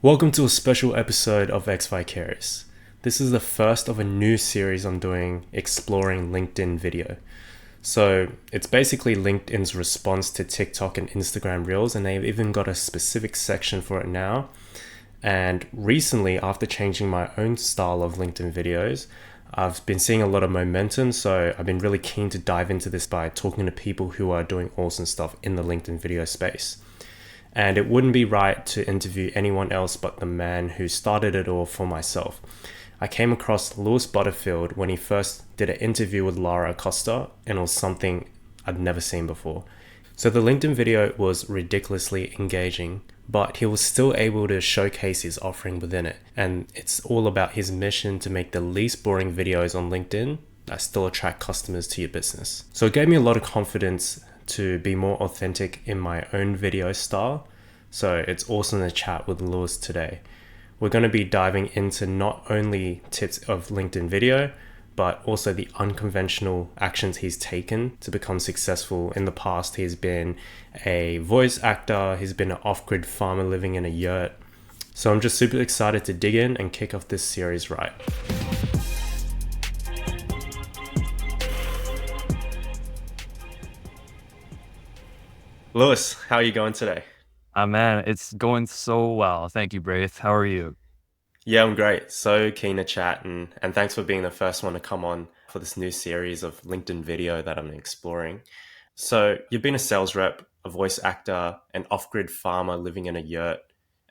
Welcome to a special episode of ex-vicarious. This is the first of a new series I'm doing exploring LinkedIn video. So it's basically LinkedIn's response to TikTok and Instagram Reels, and they've even got a specific section for it now. And recently, after changing my own style of LinkedIn videos, I've been seeing a lot of momentum, so I've been really keen to dive into this by talking to people who are doing awesome stuff in the LinkedIn video space. And it wouldn't be right to interview anyone else but the man who started it all for myself. I came across Louis Butterfield when he first did an interview with Lara Acosta, and it was something I'd never seen before. So the LinkedIn video was ridiculously engaging, but he was still able to showcase his offering within it. And it's all about his mission to make the least boring videos on LinkedIn that still attract customers to your business. So it gave me a lot of confidence to be more authentic in my own video style. So it's awesome to chat with Louis today. We're going to be diving into not only tips of LinkedIn video, but also the unconventional actions he's taken to become successful. In the past, he's been a voice actor, he's been an off-grid farmer living in a yurt. So I'm just super excited to dig in and kick off this series right. Louis, how are you going today? Man, it's going so well. Thank you, Braith. How are you? Yeah, I'm great. So keen to chat and thanks for being the first one to come on for this new series of LinkedIn video that I'm exploring. So you've been a sales rep, a voice actor, an off-grid farmer living in a yurt,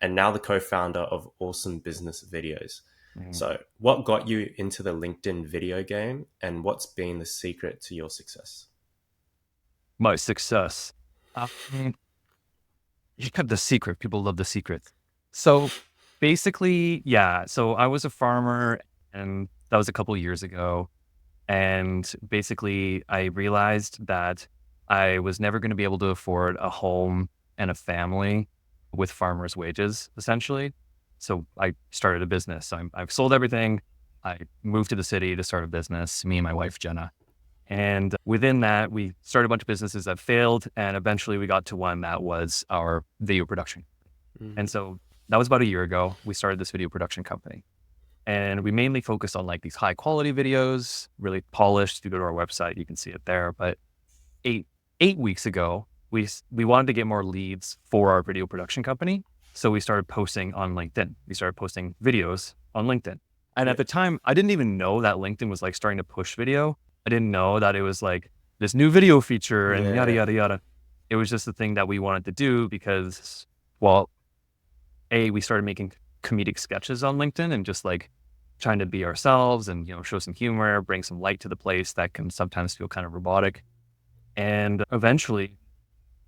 and now the co-founder of Awesome Business Videos. Mhm. So what got you into the LinkedIn video game and what's been the secret to your success? My success. Um, you got the secret. People love the secret. So basically, yeah. So I was a farmer, and that was a couple of years ago. And basically, I realized that I was never going to be able to afford a home and a family with farmers' wages, essentially. So I started a business. I've sold everything. I moved to the city to start a business, me and my wife, Jenna. And within that, we started a bunch of businesses that failed. And eventually we got to one that was our video production. And Mm, so that was about a year ago. We started this video production company. And we mainly focused on like these high quality videos, really polished. If you go to our website, you can see it there. But eight eight weeks ago, we wanted to get more leads for our video production company. So we started posting on LinkedIn. We started posting videos on LinkedIn. And yeah, at the time, I didn't even know that LinkedIn was like starting to push video. I didn't know that it was like this new video feature and yada yeah, yada yada. It was just the thing that we wanted to do because, well, we started making comedic sketches on LinkedIn and just like trying to be ourselves and show some humor, bring some light to the place that can sometimes feel kind of robotic. And eventually,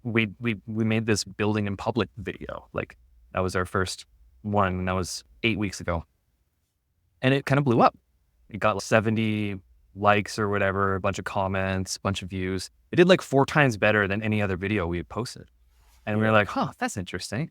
we made this building in public video. Like that was our first one. And that was 8 weeks ago, and it kind of blew up. It got like 70 likes or whatever, a bunch of comments, a bunch of views. It did like 4 times better than any other video we had posted. And we were yeah. like, huh, that's interesting.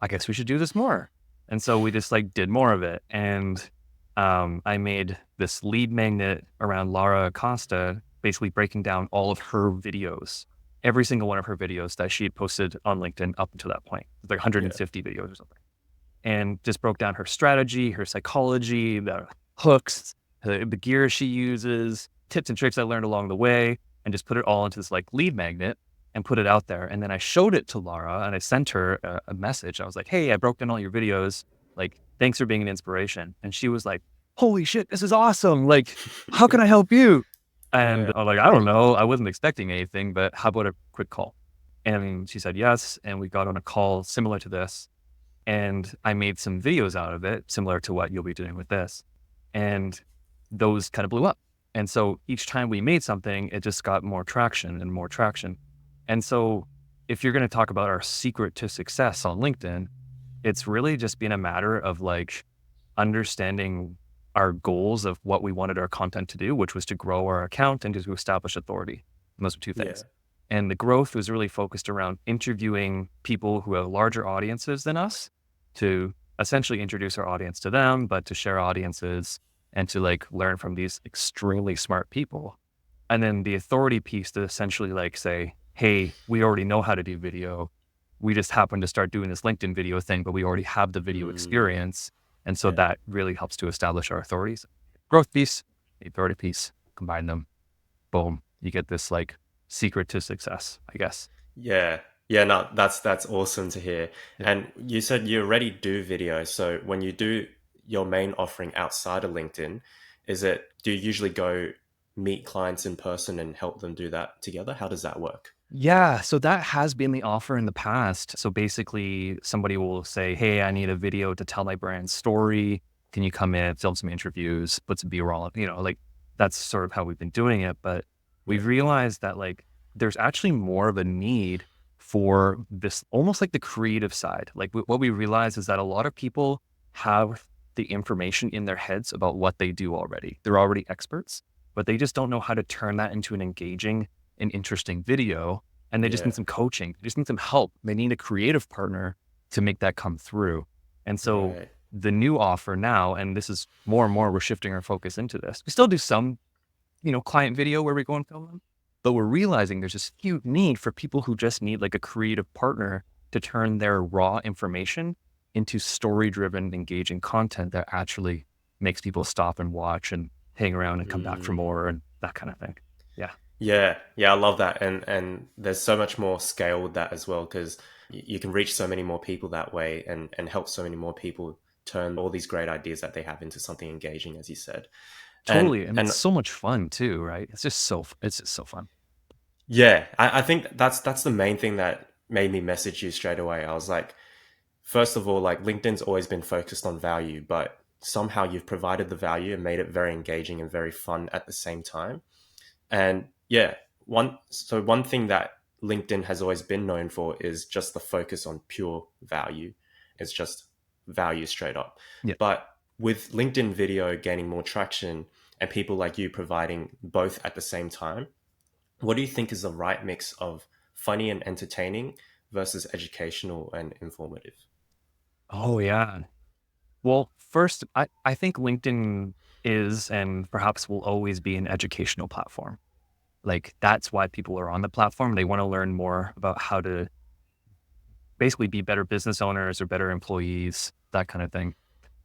I guess we should do this more. And so we just like did more of it. And I made this lead magnet around Lara Acosta, basically breaking down all of her videos, every single one of her videos that she had posted on LinkedIn up until that point. It's like Yeah. 150 videos or something. And just broke down her strategy, her psychology, the hooks, the gear she uses, tips and tricks I learned along the way, and just put it all into this like lead magnet and put it out there. And then I showed it to Lara and I sent her a message. I was like, hey, I broke down all your videos. Like, thanks for being an inspiration. And she was like, holy shit, this is awesome. Like, how can I help you? And Yeah. I'm like, I don't know. I wasn't expecting anything, but how about a quick call? And she said yes. And we got on a call similar to this. And I made some videos out of it, similar to what you'll be doing with this. And those kind of blew up. And so each time we made something, it just got more traction and more traction. And so if you're going to talk about our secret to success on LinkedIn, it's really just been a matter of like understanding our goals of what we wanted our content to do, which was to grow our account and to establish authority. And those are two Yeah. things. And the growth was really focused around interviewing people who have larger audiences than us to essentially introduce our audience to them, but to share audiences and to like learn from these extremely smart people. And then the authority piece to essentially like say, hey, we already know how to do video. We just happened to start doing this LinkedIn video thing, but we already have the video Mm, experience. And so yeah. that really helps to establish our authorities. Growth piece, authority piece, combine them, boom, you get this like secret to success, I guess. Yeah. Yeah, no, that's awesome to hear. Yeah. And you said you already do video. So when you do your main offering outside of LinkedIn, do you usually go meet clients in person and help them do that together? How does that work? Yeah, so that has been the offer in the past. So basically, somebody will say, "Hey, I need a video to tell my brand story. Can you come in, film some interviews, put some B-roll?" Like that's sort of how we've been doing it. But Yeah. we've realized that like there's actually more of a need for this, almost like the creative side. Like what we realize is that a lot of people have the information in their heads about what they do already. They're already experts, but they just don't know how to turn that into an engaging an interesting video, and they just Yeah. need some coaching. They just need some help. They need a creative partner to make that come through. And so Right. the new offer now, and this is more and more, we're shifting our focus into this. We still do some, client video where we go and film them, but we're realizing there's this huge need for people who just need like a creative partner to turn their raw information into story-driven, engaging content that actually makes people stop and watch and hang around and come back for Mm. more and that kind of thing. Yeah. Yeah, yeah, I love that, and there's so much more scale with that as well because you can reach so many more people that way, and help so many more people turn all these great ideas that they have into something engaging, as you said. And Totally, and it's and so much fun too, right? It's just so fun. yeah, I think that's the main thing that made me message you straight away. I was like, first of all, like LinkedIn's always been focused on value, but somehow you've provided the value and made it very engaging and very fun at the same time. And yeah, one thing that LinkedIn has always been known for is just the focus on pure value. It's just value straight up. Yeah. But with LinkedIn video gaining more traction and people like you providing both at the same time, what do you think is the right mix of funny and entertaining versus educational and informative? Oh yeah. Well, first, I think LinkedIn is and perhaps will always be an educational platform. Like that's why people are on the platform. They want to learn more about how to basically be better business owners or better employees, that kind of thing.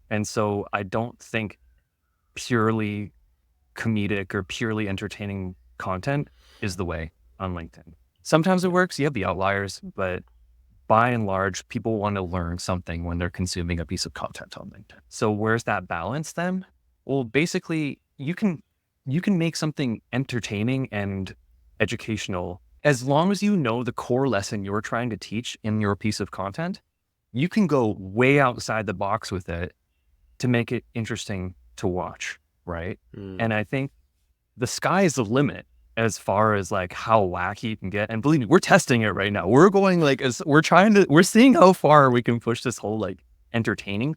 And so I don't think purely comedic or purely entertaining content is the way on LinkedIn. Sometimes it Yeah. works. You have the outliers, but by and large, people want to learn something when they're consuming a piece of content on LinkedIn. So where's that balance then? Well, basically, you can make something entertaining and educational as long as you know the core lesson you're trying to teach in your piece of content. You can go way outside the box with it to make it interesting to watch, right? Mm. And I think the sky is the limit as far as like how wacky you can get. And believe me, we're testing it right now. We're going like as we're seeing how far we can push this whole like entertaining,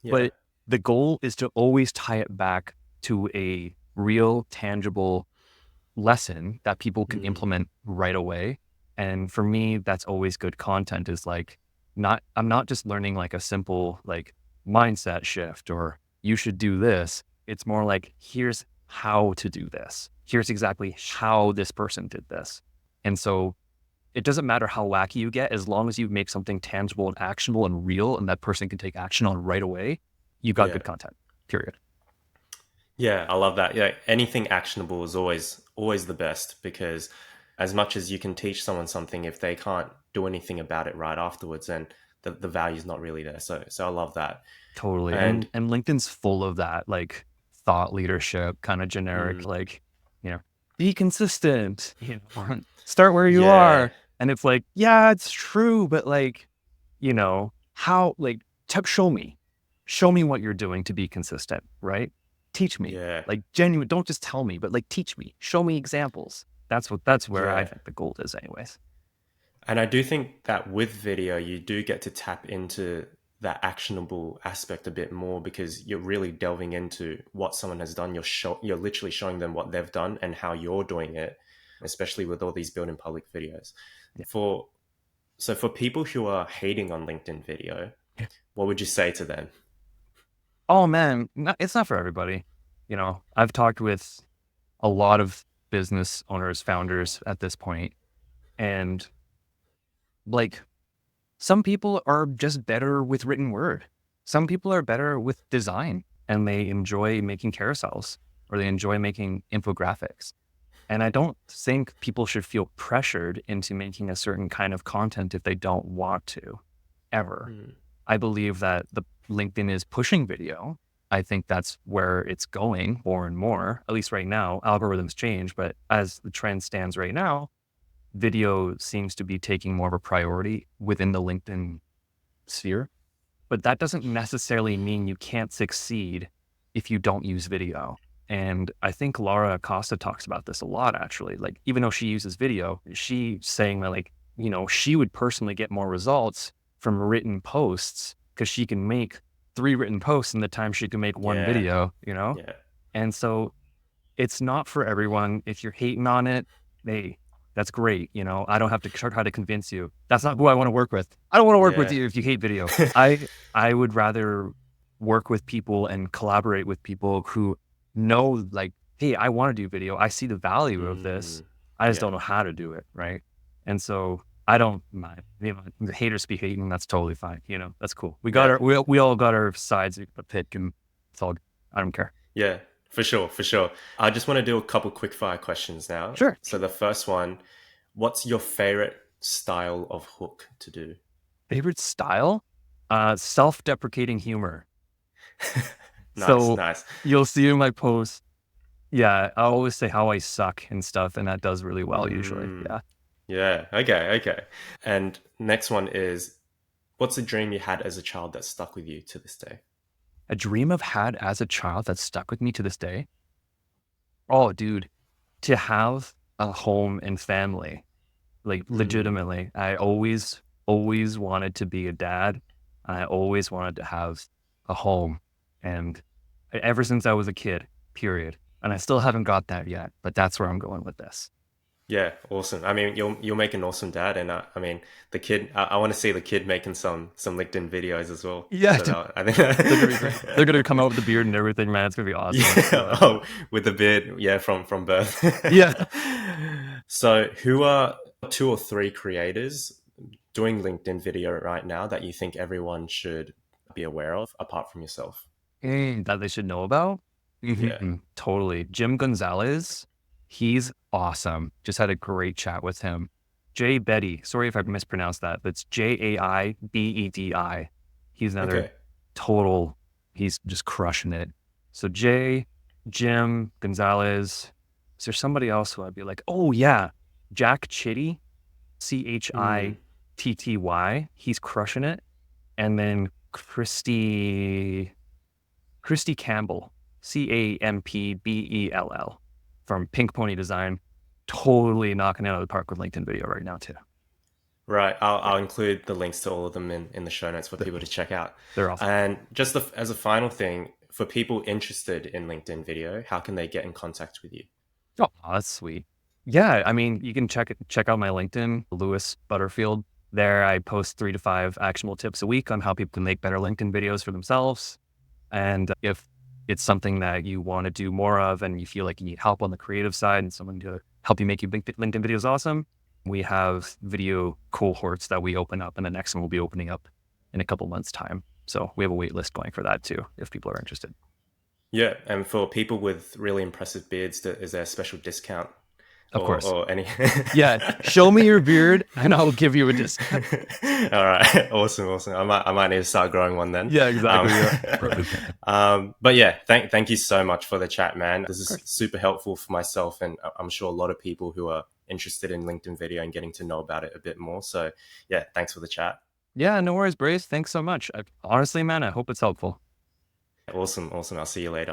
Yeah. but the goal is to always tie it back to a real, tangible lesson that people can Mm. implement right away. And for me, that's always good content is like I'm not just learning like a simple like mindset shift or you should do this. It's more like here's how to do this. Here's exactly how this person did this. And so it doesn't matter how wacky you get as long as you make something tangible and actionable and real and that person can take action on right away, you got Yeah. good content. Period. Yeah, I love that. Yeah, anything actionable is always the best because as much as you can teach someone something, if they can't do anything about it right afterwards, then the value is not really there. So I love that. Totally. And And LinkedIn's full of that like thought leadership, kind of generic, mm, like, be consistent, start where you yeah, are. And it's like, yeah, it's true, but like, how like show me what you're doing to be consistent, right? Teach me. yeah, Like genuine, don't just tell me, but like teach me. Show me examples. That's where I yeah. think the gold is anyways. And I do think that with video, you do get to tap into that actionable aspect a bit more because you're really delving into what someone has done. You're literally showing them what they've done and how you're doing it, especially with all these built in public videos. Yeah. For for people who are hating on LinkedIn video, what would you say to them? Oh man, it's not for everybody. I've talked with a lot of business owners, founders at this point, and like Some people are just better with written word. Some people are better with design and they enjoy making carousels or they enjoy making infographics. And I don't think people should feel pressured into making a certain kind of content if they don't want to, ever. Mm. I believe that the LinkedIn is pushing video. I think that's where it's going more and more, at least right now. Algorithms change, but as the trend stands right now, video seems to be taking more of a priority within the LinkedIn sphere. But that doesn't necessarily mean you can't succeed if you don't use video. And I think Lara Acosta talks about this a lot, actually. Like, even though she uses video, she's saying that, like, you know, she would personally get more results from written posts because she can make 3 written posts in the time she can make 1 Yeah. video, you know? Yeah. And so it's not for everyone. If you're hating on it, hey, that's great. You know, I don't have to try to convince you. That's not who I want to work with. I don't want to work with Yeah. you if you hate video. I would rather work with people and collaborate with people who know, like, hey, I want to do video. I see the value of this. Mm. I just Yeah. don't know how to do it, right? And so I don't mind. You know, the haters be hating. That's totally fine. You know, that's cool. We got Yeah. our we all got our sides to pick, and it's all. I don't care. Yeah. For sure. For sure. I just want to do a couple quick fire questions now. Sure. So the first one, what's your favorite style of hook to do? Favorite style? Self-deprecating humor. Nice. So Nice. you'll see in my posts, yeah, I always say how I suck and stuff, and that does really well usually. Mm. Yeah. Yeah. Okay. Okay. And next one is, what's a dream you had as a child that stuck with you to this day? A dream I've had as a child that stuck with me to this day. Oh, dude, to have a home and family, like Mm. legitimately. I always wanted to be a dad. I always wanted to have a home. And ever since I was a kid, period. And I still haven't got that yet, but that's where I'm going with this. Yeah, awesome. I mean, you'll make an awesome dad, and I mean, the kid. I want to see the kid making some LinkedIn videos as well. Yeah, So that, I they're gonna be great. They're think, gonna come out with the beard and everything, man. It's gonna be awesome. yeah. Oh, with the beard, yeah, from birth. Yeah. So, who are 2 or 3 creators doing LinkedIn video right now that you think everyone should be aware of, apart from yourself? That they should know about? Yeah. Totally. Jim Gonzalez, he's awesome. Just had a great chat with him. Jay Betty, sorry if I mispronounced that, but it's Jaibedi. He's another Okay. total, he's just crushing it. So Jay, Jim Gonzalez. Is there somebody else who I'd be like, oh yeah, Jack Chitty, Mm. Chitty. He's crushing it. And then Christy Campbell, Campbell, from Pink Pony Design, totally knocking it out of the park with LinkedIn video right now too. Right. I'll Yeah, include the links to all of them in the show notes for people to check out. they're awesome. And just as a final thing, for people interested in LinkedIn video, how can they get in contact with you? Oh, that's sweet. Yeah, I mean, you can check out my LinkedIn, Louis Butterfield. There, I post 3 to 5 actionable tips a week on how people can make better LinkedIn videos for themselves. And if it's something that you want to do more of and you feel like you need help on the creative side and someone to help you make your LinkedIn videos awesome, we have video cohorts that we open up, and the next one will be opening up in a couple months' time. So we have a wait list going for that too, if people are interested. Yeah. And for people with really impressive beards, is there a special discount Of course. or any? Yeah. Show me your beard and I'll give you a discount. All right. Awesome. Awesome. I might need to start growing one then. Yeah, exactly. Yeah. But yeah, thank you so much for the chat, man. This Of is course. super helpful for myself, and I'm sure a lot of people who are interested in LinkedIn video and getting to know about it a bit more. So yeah, thanks for the chat. Yeah, no worries, Brace. Thanks so much. Honestly, man, I hope it's helpful. Awesome. Awesome. I'll see you later.